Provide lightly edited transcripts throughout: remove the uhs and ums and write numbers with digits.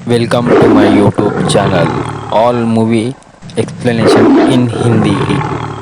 Welcome to my YouTube channel, All Movie Explanation in Hindi.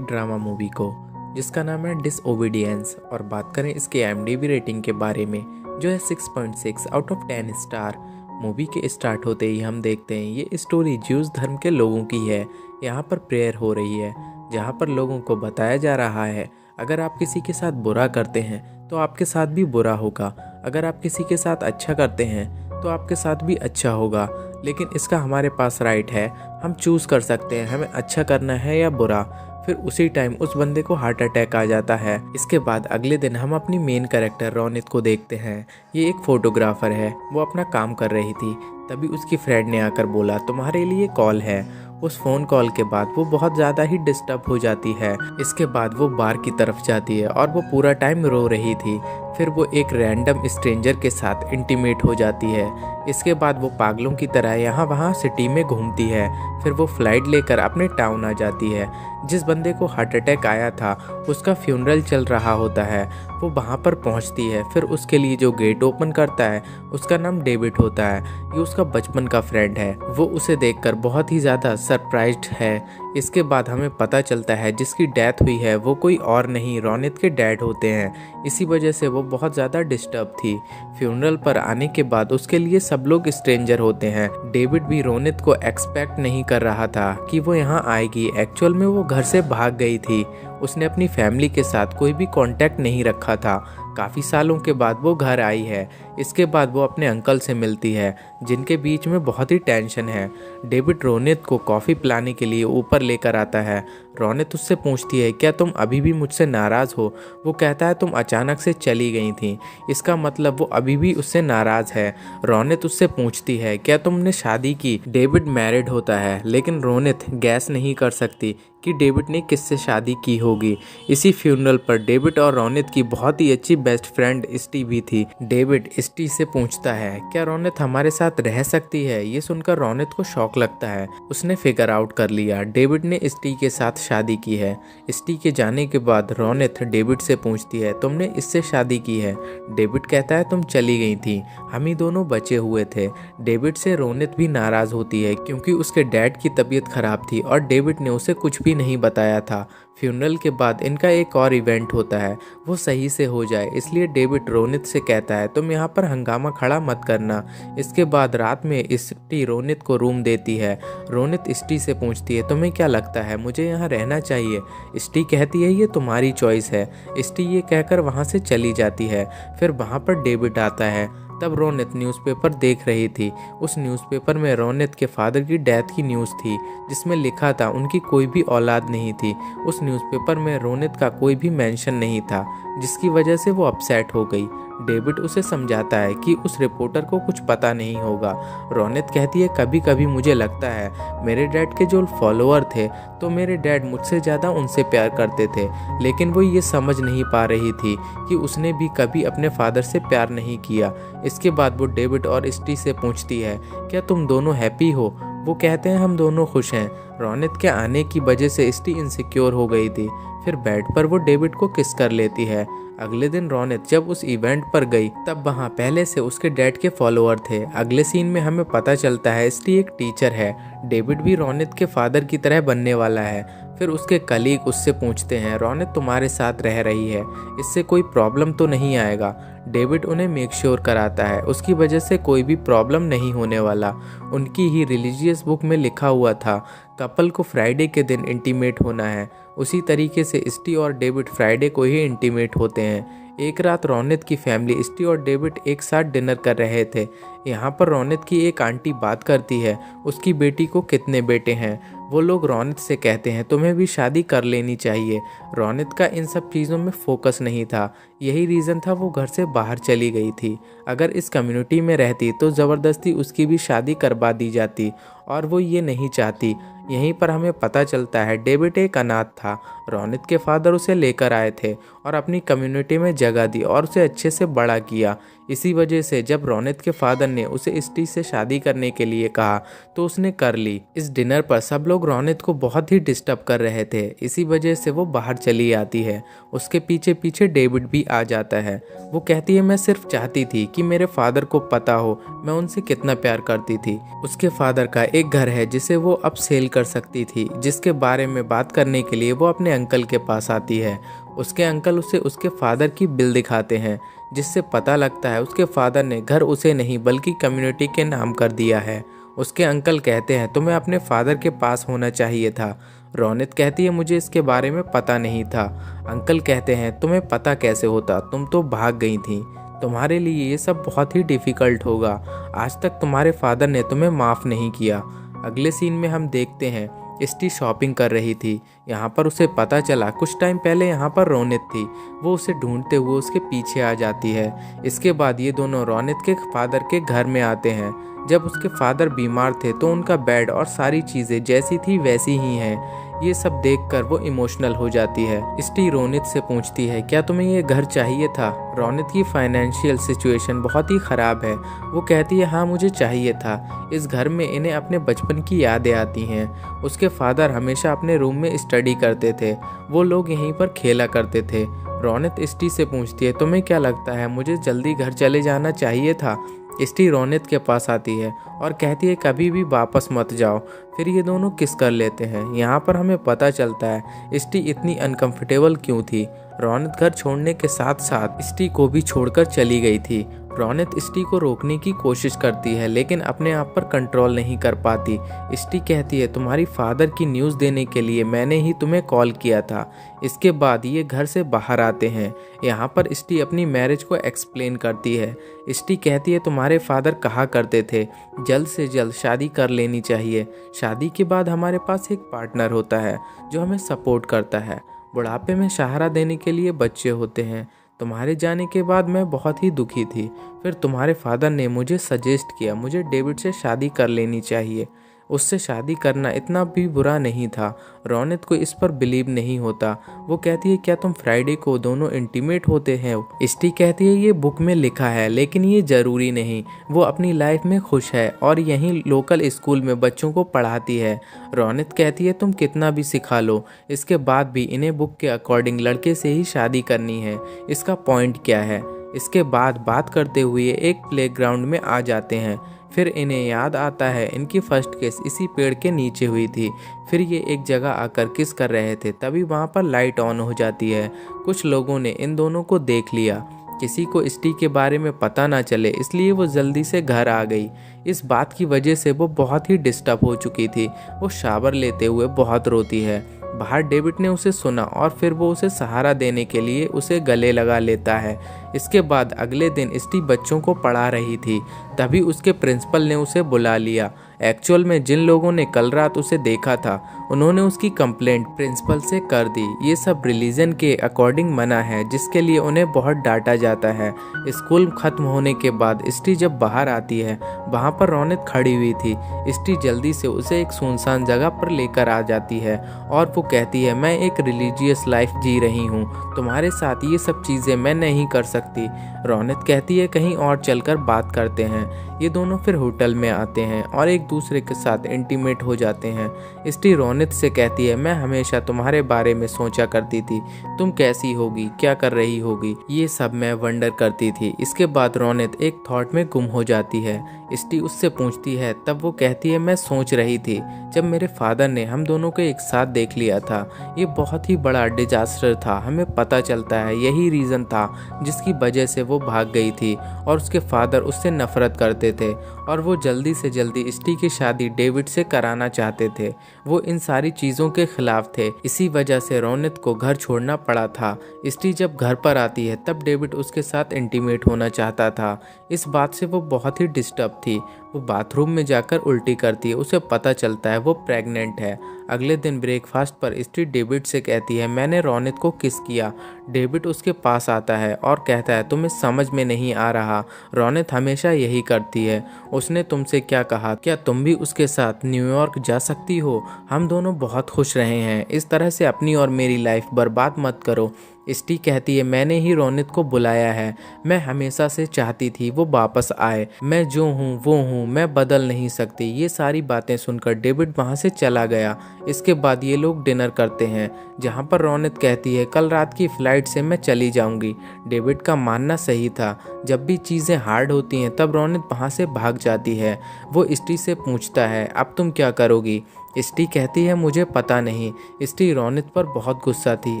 Drama movie को जिसका नाम है डिसओबीडियंस और बात करें इसके IMDb रेटिंग के बारे में जो है 6.6 आउट ऑफ 10 स्टार। मूवी के स्टार्ट होते ही हम देखते हैं ये स्टोरी ज्यूज धर्म के लोगों की है। यहाँ पर प्रेयर हो रही है जहाँ पर लोगों को बताया जा रहा है अगर आप किसी के साथ बुरा करते हैं तो आपके साथ भी बुरा होगा, अगर आप किसी के साथ अच्छा करते हैं तो आपके साथ भी अच्छा होगा। लेकिन इसका हमारे पास राइट है, हम चूज़ कर सकते हैं हमें अच्छा करना है या बुरा। फिर उसी टाइम उस बंदे को हार्ट अटैक आ जाता है। इसके बाद अगले दिन हम अपनी मेन कैरेक्टर रोनित को देखते हैं। ये एक फोटोग्राफर है, वो अपना काम कर रही थी। तभी उसकी फ्रेंड ने आकर बोला तुम्हारे लिए कॉल है। उस फ़ोन कॉल के बाद वो बहुत ज़्यादा ही डिस्टर्ब हो जाती है। इसके बाद वो बार की तरफ जाती है और वो पूरा टाइम रो रही थी। फिर वो एक रैंडम स्ट्रेंजर के साथ इंटीमेट हो जाती है। इसके बाद वो पागलों की तरह यहाँ वहाँ सिटी में घूमती है। फिर वो फ्लाइट लेकर अपने टाउन आ जाती है। जिस बंदे को हार्ट अटैक आया था उसका फ्यूनरल चल रहा होता है। वो वहाँ पर पहुँचती है। फिर उसके लिए जो गेट ओपन करता है उसका नाम डेविड होता है। ये उसका बचपन का फ्रेंड है। वो उसे देखकर बहुत ही ज़्यादा सरप्राइज्ड है। इसके बाद हमें पता चलता है जिसकी डेथ हुई है वो कोई और नहीं रोनित के डैड होते हैं। इसी वजह से वो बहुत ज़्यादा डिस्टर्ब थी। फ्यूनरल पर आने के बाद उसके लिए सब लोग स्ट्रेंजर होते हैं। डेविड भी रोनित को एक्सपेक्ट नहीं कर रहा था कि वो यहाँ आएगी। एक्चुअल में वो घर से भाग गई थी। उसने अपनी फैमिली के साथ कोई भी कांटेक्ट नहीं रखा था। काफ़ी सालों के बाद वो घर आई है। इसके बाद वो अपने अंकल से मिलती है जिनके बीच में बहुत ही टेंशन है। डेविड रोनित को कॉफ़ी पिलाने के लिए ऊपर लेकर आता है। रोनित उससे पूछती है क्या तुम अभी भी मुझसे नाराज़ हो। वो कहता है तुम अचानक से चली गई थी। इसका मतलब वो अभी भी उससे नाराज़ है। रोनित उससे पूछती है क्या तुमने शादी की। डेविड मैरिड होता है लेकिन रोनित गैस नहीं कर सकती कि डेविड ने किससे शादी की होगी। इसी फ्यूनरल पर डेविड और रोनित की बहुत ही अच्छी बेस्ट फ्रेंड स्टी भी थी। डेविड स्टी से पूछता है क्या रोनित हमारे साथ रह सकती है। ये सुनकर रोनित को शौक लगता है। उसने फिगर आउट कर लिया डेविड ने स्टी के साथ शादी की है। स्टी के जाने के बाद रोनित डेविड से पूछती है तुमने इससे शादी की है। डेविड कहता है तुम चली गई थी, हम ही दोनों बचे हुए थे। डेविड से रोनित भी नाराज़ होती है क्योंकि उसके डैड की तबीयत खराब थी और डेविड ने उसे कुछ भी नहीं बताया था। फ्यूनरल के बाद इनका एक और इवेंट होता है, वो सही से हो जाए इसलिए डेविड रोनित से कहता है तुम यहाँ पर हंगामा खड़ा मत करना। इसके बाद रात में स्टी रोनित को रूम देती है। रोनित स्टी से पूछती है तुम्हें क्या लगता है मुझे यहाँ रहना चाहिए। स्टी कहती है ये तुम्हारी चॉइस है। स्टी ये कहकर वहाँ से चली जाती है। फिर वहाँ पर डेविड आता है। तब रोनित न्यूज़पेपर देख रही थी। उस न्यूज़पेपर में रोनित के फादर की डेथ की न्यूज़ थी जिसमें लिखा था उनकी कोई भी औलाद नहीं थी। उस न्यूज़पेपर में रोनित का कोई भी मेंशन नहीं था जिसकी वजह से वो अपसेट हो गई। डेविड उसे समझाता है कि उस रिपोर्टर को कुछ पता नहीं होगा। रोनित कहती है कभी कभी मुझे लगता है मेरे डैड के जो फॉलोअर थे तो मेरे डैड मुझसे ज़्यादा उनसे प्यार करते थे, लेकिन वो ये समझ नहीं पा रही थी कि उसने भी कभी अपने फादर से प्यार नहीं किया। इसके बाद वो डेविड और स्टी से पूछती है क्या तुम दोनों हैप्पी हो। वो कहते हैं हम दोनों खुश हैं। रोनित के आने की वजह से स्टी इनसिक्योर हो गई थी। फिर बेड पर वो डेविड को किस कर लेती है। अगले दिन रोनित जब उस इवेंट पर गई तब वहाँ पहले से उसके डैड के फॉलोअर थे। अगले सीन में हमें पता चलता है स्टी एक टीचर है। डेविड भी रोनित के फादर की तरह बनने वाला है। फिर उसके कलीग उससे पूछते हैं रोनित तुम्हारे साथ रह रही है, इससे कोई प्रॉब्लम तो नहीं आएगा। डेविड उन्हें मेक श्योर कराता है उसकी वजह से कोई भी प्रॉब्लम नहीं होने वाला। उनकी ही रिलीजियस बुक में लिखा हुआ था कपल को फ्राइडे के दिन इंटीमेट होना है। उसी तरीके से स्टी और डेविड फ्राइडे को ही इंटीमेट होते हैं। एक रात रोनित की फैमिली स्टी और डेविड एक साथ डिनर कर रहे थे। यहाँ पर रोनित की एक आंटी बात करती है उसकी बेटी को कितने बेटे हैं। वो लोग रोनित से कहते हैं तुम्हें भी शादी कर लेनी चाहिए। रोनित का इन सब चीज़ों में फोकस नहीं था, यही रीज़न था वो घर से बाहर चली गई थी। अगर इस कम्युनिटी में रहती तो ज़बरदस्ती उसकी भी शादी करवा दी जाती और वो ये नहीं चाहती। यहीं पर हमें पता चलता है डेविड एक अनाथ था। रोनित के फादर उसे लेकर आए थे और अपनी कम्युनिटी में जगह दी और उसे अच्छे से बड़ा किया। इसी वजह से जब रोनित के फादर ने उसे स्टी से शादी करने के लिए कहा तो उसने कर ली। इस डिनर पर सब लोग रोनित को बहुत ही डिस्टर्ब कर रहे थे, इसी वजह से वो बाहर चली आती है। उसके पीछे पीछे डेविड भी आ जाता है। वो कहती है मैं सिर्फ चाहती थी कि मेरे फादर को पता हो मैं उनसे कितना प्यार करती थी। उसके फादर का एक घर है जिसे वो अब सेल कर सकती थी, जिसके बारे में बात करने के लिए वो अपने अंकल के पास आती है। उसके अंकल उसे उसके फादर की बिल दिखाते हैं, जिससे पता लगता है उसके फादर ने घर उसे नहीं बल्कि कम्युनिटी के नाम कर दिया है। उसके अंकल कहते हैं तुम्हें अपने फादर के पास होना चाहिए था। रौनक कहती है मुझे इसके बारे में पता नहीं था। अंकल कहते हैं तुम्हें पता कैसे होता, तुम तो भाग गई थी। तुम्हारे लिए ये सब बहुत ही डिफ़िकल्ट होगा। आज तक तुम्हारे फादर ने तुम्हें माफ़ नहीं किया। अगले सीन में हम देखते हैं इष्टि शॉपिंग कर रही थी। यहाँ पर उसे पता चला कुछ टाइम पहले यहाँ पर रौनक थी। वो उसे ढूंढते हुए उसके पीछे आ जाती है। इसके बाद ये दोनों रौनक के फादर के घर में आते हैं। जब उसके फादर बीमार थे तो उनका बेड और सारी चीज़ें जैसी थी वैसी ही हैं। ये सब देखकर वो इमोशनल हो जाती है। इष्टि रौनक से पूछती है क्या तुम्हें ये घर चाहिए था? रौनक की फाइनेंशियल सिचुएशन बहुत ही ख़राब है। वो कहती है हाँ मुझे चाहिए था। इस घर में इन्हें अपने बचपन की यादें आती हैं। उसके फादर हमेशा अपने रूम में स्टडी करते थे। वो लोग यहीं पर खेला करते थे। रौनक इष्टि से पूछती है तुम्हें क्या लगता है मुझे जल्दी घर चले जाना चाहिए था? इष्टि रौनक के पास आती है और कहती है कभी भी वापस मत जाओ। फिर ये दोनों किस कर लेते हैं। यहाँ पर हमें पता चलता है इष्टि इतनी अनकंफर्टेबल क्यों थी। रौनक घर छोड़ने के साथ साथ इष्टि को भी छोड़कर चली गई थी। रौनक इष्टि को रोकने की कोशिश करती है लेकिन अपने आप पर कंट्रोल नहीं कर पाती। इष्टि कहती है तुम्हारी फादर की न्यूज़ देने के लिए मैंने ही तुम्हें कॉल किया था। इसके बाद ये घर से बाहर आते हैं। यहाँ पर इष्टि अपनी मैरिज को एक्सप्लेन करती है। इष्टि कहती है तुम्हारे फादर कहा करते थे जल्द से जल्द शादी कर लेनी चाहिए। शादी के बाद हमारे पास एक पार्टनर होता है जो हमें सपोर्ट करता है। बुढ़ापे में सहारा देने के लिए बच्चे होते हैं। तुम्हारे जाने के बाद मैं बहुत ही दुखी थी। फिर तुम्हारे फादर ने मुझे सजेस्ट किया मुझे डेविड से शादी कर लेनी चाहिए। उससे शादी करना इतना भी बुरा नहीं था। रौनक को इस पर बिलीव नहीं होता। वो कहती है क्या तुम फ्राइडे को दोनों इंटीमेट होते हैं? इष्टि कहती है ये बुक में लिखा है लेकिन ये ज़रूरी नहीं। वो अपनी लाइफ में खुश है और यहीं लोकल स्कूल में बच्चों को पढ़ाती है। रौनक कहती है तुम कितना भी सिखा लो इसके बाद भी इन्हें बुक के अकॉर्डिंग लड़के से ही शादी करनी है। इसका पॉइंट क्या है? इसके बाद बात करते हुए एक प्लेग्राउंड में आ जाते हैं। फिर इन्हें याद आता है इनकी फर्स्ट किस इसी पेड़ के नीचे हुई थी। फिर ये एक जगह आकर किस कर रहे थे तभी वहाँ पर लाइट ऑन हो जाती है। कुछ लोगों ने इन दोनों को देख लिया। किसी को इष्टि के बारे में पता ना चले इसलिए वो जल्दी से घर आ गई। इस बात की वजह से वो बहुत ही डिस्टर्ब हो चुकी थी। वो शावर लेते हुए बहुत रोती है। बाहर डेविड ने उसे सुना और फिर वो उसे सहारा देने के लिए उसे गले लगा लेता है। इसके बाद अगले दिन इष्टि बच्चों को पढ़ा रही थी, तभी उसके प्रिंसिपल ने उसे बुला लिया। एक्चुअल में जिन लोगों ने कल रात उसे देखा था उन्होंने उसकी कंप्लेंट प्रिंसिपल से कर दी। ये सब रिलीजन के अकॉर्डिंग मना है जिसके लिए उन्हें बहुत डांटा जाता है। स्कूल खत्म होने के बाद इष्टि जब बाहर आती है वहाँ पर रौनक खड़ी हुई थी। इष्टि जल्दी से उसे एक सुनसान जगह पर लेकर आ जाती है और वो कहती है मैं एक रिलीजियस लाइफ जी रही हूँ, तुम्हारे साथ ये सब चीज़ें मैं नहीं कर सकती। रौनक कहती है कहीं और चलकर बात करते हैं। ये दोनों फिर होटल में आते हैं और एक दूसरे के साथ इंटीमेट हो जाते हैं। इष्टि रौनक से कहती है मैं हमेशा तुम्हारे बारे में सोचा करती थी, तुम कैसी होगी, क्या कर रही होगी, ये सब मैं वंडर करती थी। इसके बाद रौनक एक थॉट में गुम हो जाती है। इष्टि उससे पूछती है तब वो कहती है मैं सोच रही थी जब मेरे फादर ने हम दोनों को एक साथ देख लिया था ये बहुत ही बड़ा डिजास्टर था। हमें पता चलता है यही रीज़न था जिसकी वजह से वो भाग गई थी और उसके फादर उससे नफरत करते थे और वो जल्दी से जल्दी इष्टि की शादी डेविड से कराना चाहते थे। वो इन सारी चीज़ों के खिलाफ थे, इसी वजह से रौनक को घर छोड़ना पड़ा था। इष्टि जब घर पर आती है तब डेविड उसके साथ इंटीमेट होना चाहता था। इस बात से वो बहुत ही डिस्टर्ब थी। वो बाथरूम में जाकर उल्टी करती है। उसे पता चलता है वो प्रेग्नेंट है। अगले दिन ब्रेकफास्ट पर इष्टि डेविड से कहती है मैंने रौनक को किस किया। डेविड उसके पास आता है और कहता है तुम्हें समझ में नहीं आ रहा, रौनक हमेशा यही करती है। उसने तुमसे क्या कहा, क्या तुम भी उसके साथ न्यूयॉर्क जा सकती हो? हम दोनों बहुत खुश रहे हैं, इस तरह से अपनी और मेरी लाइफ बर्बाद मत करो। इष्टि कहती है मैंने ही रौनक को बुलाया है, मैं हमेशा से चाहती थी वो वापस आए, मैं जो हूँ वो हूँ, हूँ, मैं बदल नहीं सकती। ये सारी बातें सुनकर डेविड वहाँ से चला गया। इसके बाद ये लोग डिनर करते हैं, जहाँ पर रौनक कहती है कल रात की फ़्लाइट से मैं चली जाऊँगी। डेविड का मानना सही था। जब भी चीज़ें हार्ड होती हैं तब रौनक वहाँ से भाग जाती है। वो स्टी से पूछता है अब तुम क्या करोगी। स्टी कहती है मुझे पता नहीं। स्टी रौनक पर बहुत गुस्सा थी।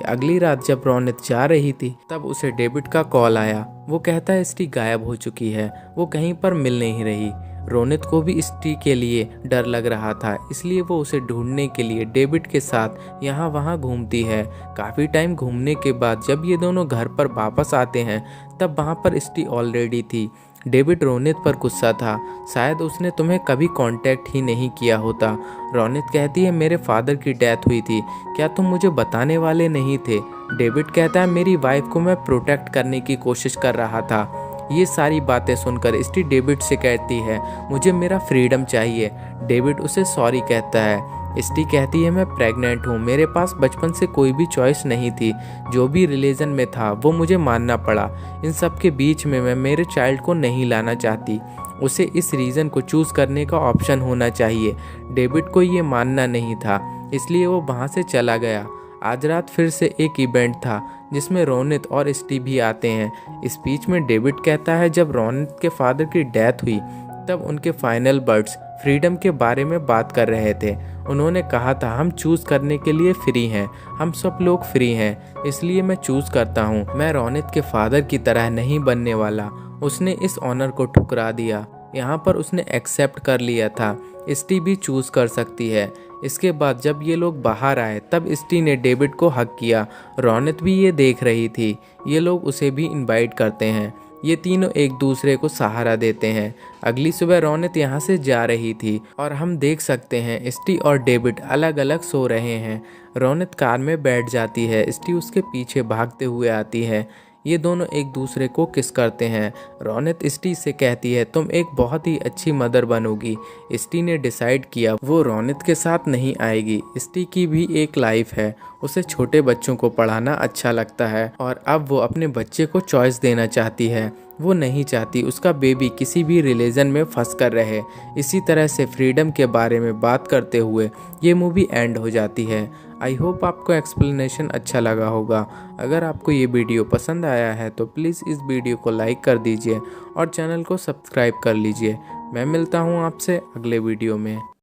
अगली रात जब रौनक जा रही थी तब उसे डेविड का कॉल आया। वो कहता है स्टी गायब हो चुकी है, वो कहीं पर मिल नहीं रही। रौनक को भी स्टी के लिए डर लग रहा था, इसलिए वो उसे ढूंढने के लिए डेविड के साथ यहाँ वहाँ घूमती है। काफ़ी टाइम घूमने के बाद जब ये दोनों घर पर वापस आते हैं तब वहाँ पर स्टी ऑलरेडी थी। डेविड रौनक पर गुस्सा था, शायद उसने तुम्हें कभी कांटेक्ट ही नहीं किया होता। रौनक कहती है मेरे फादर की डेथ हुई थी, क्या तुम मुझे बताने वाले नहीं थे। डेविड कहता है मेरी वाइफ को मैं प्रोटेक्ट करने की कोशिश कर रहा था। ये सारी बातें सुनकर स्टी डेविड से कहती है मुझे मेरा फ्रीडम चाहिए। डेविड उसे सॉरी कहता है। स्टी कहती है मैं प्रेग्नेंट हूँ, मेरे पास बचपन से कोई भी चॉइस नहीं थी। जो भी रिलीजन में था वो मुझे मानना पड़ा। इन सब के बीच में मैं मेरे चाइल्ड को नहीं लाना चाहती। उसे इस रीज़न को चूज़ करने का ऑप्शन होना चाहिए। डेविड को ये मानना नहीं था, इसलिए वो वहाँ से चला गया। आज रात फिर से एक इवेंट था जिसमें रौनक और स्टी भी आते हैं। स्पीच में डेविड कहता है जब रौनक के फादर की डेथ हुई तब उनके फाइनल वर्ड्स फ्रीडम के बारे में बात कर रहे थे। उन्होंने कहा था हम चूज़ करने के लिए फ्री हैं, हम सब लोग फ्री हैं, इसलिए मैं चूज़ करता हूँ। मैं रौनक के फादर की तरह नहीं बनने वाला। उसने इस ऑनर को ठुकरा दिया। यहाँ पर उसने एक्सेप्ट कर लिया था। स्टी भी चूज़ कर सकती है। इसके बाद जब ये लोग बाहर आए तब स्टी ने डेविड को हक किया। रौनक भी ये देख रही थी। ये लोग उसे भी इनवाइट करते हैं। ये तीनों एक दूसरे को सहारा देते हैं। अगली सुबह रौनक यहाँ से जा रही थी और हम देख सकते हैं स्टी और डेविड अलग अलग सो रहे हैं। रौनक कार में बैठ जाती है, स्टी उसके पीछे भागते हुए आती है। ये दोनों एक दूसरे को किस करते हैं। रौनक स्टी से कहती है तुम एक बहुत ही अच्छी मदर बनोगी। स्टी ने डिसाइड किया वो रौनक के साथ नहीं आएगी। स्टी की भी एक लाइफ है, उसे छोटे बच्चों को पढ़ाना अच्छा लगता है और अब वो अपने बच्चे को चॉइस देना चाहती है। वो नहीं चाहती उसका बेबी किसी भी रिलीजन में फंस कर रहे। इसी तरह से फ्रीडम के बारे में बात करते हुए ये मूवी एंड हो जाती है। आई होप आपको एक्सप्लेनेशन अच्छा लगा होगा। अगर आपको ये वीडियो पसंद आया है तो प्लीज़ इस वीडियो को लाइक कर दीजिए और चैनल को सब्सक्राइब कर लीजिए। मैं मिलता हूँ आपसे अगले वीडियो में।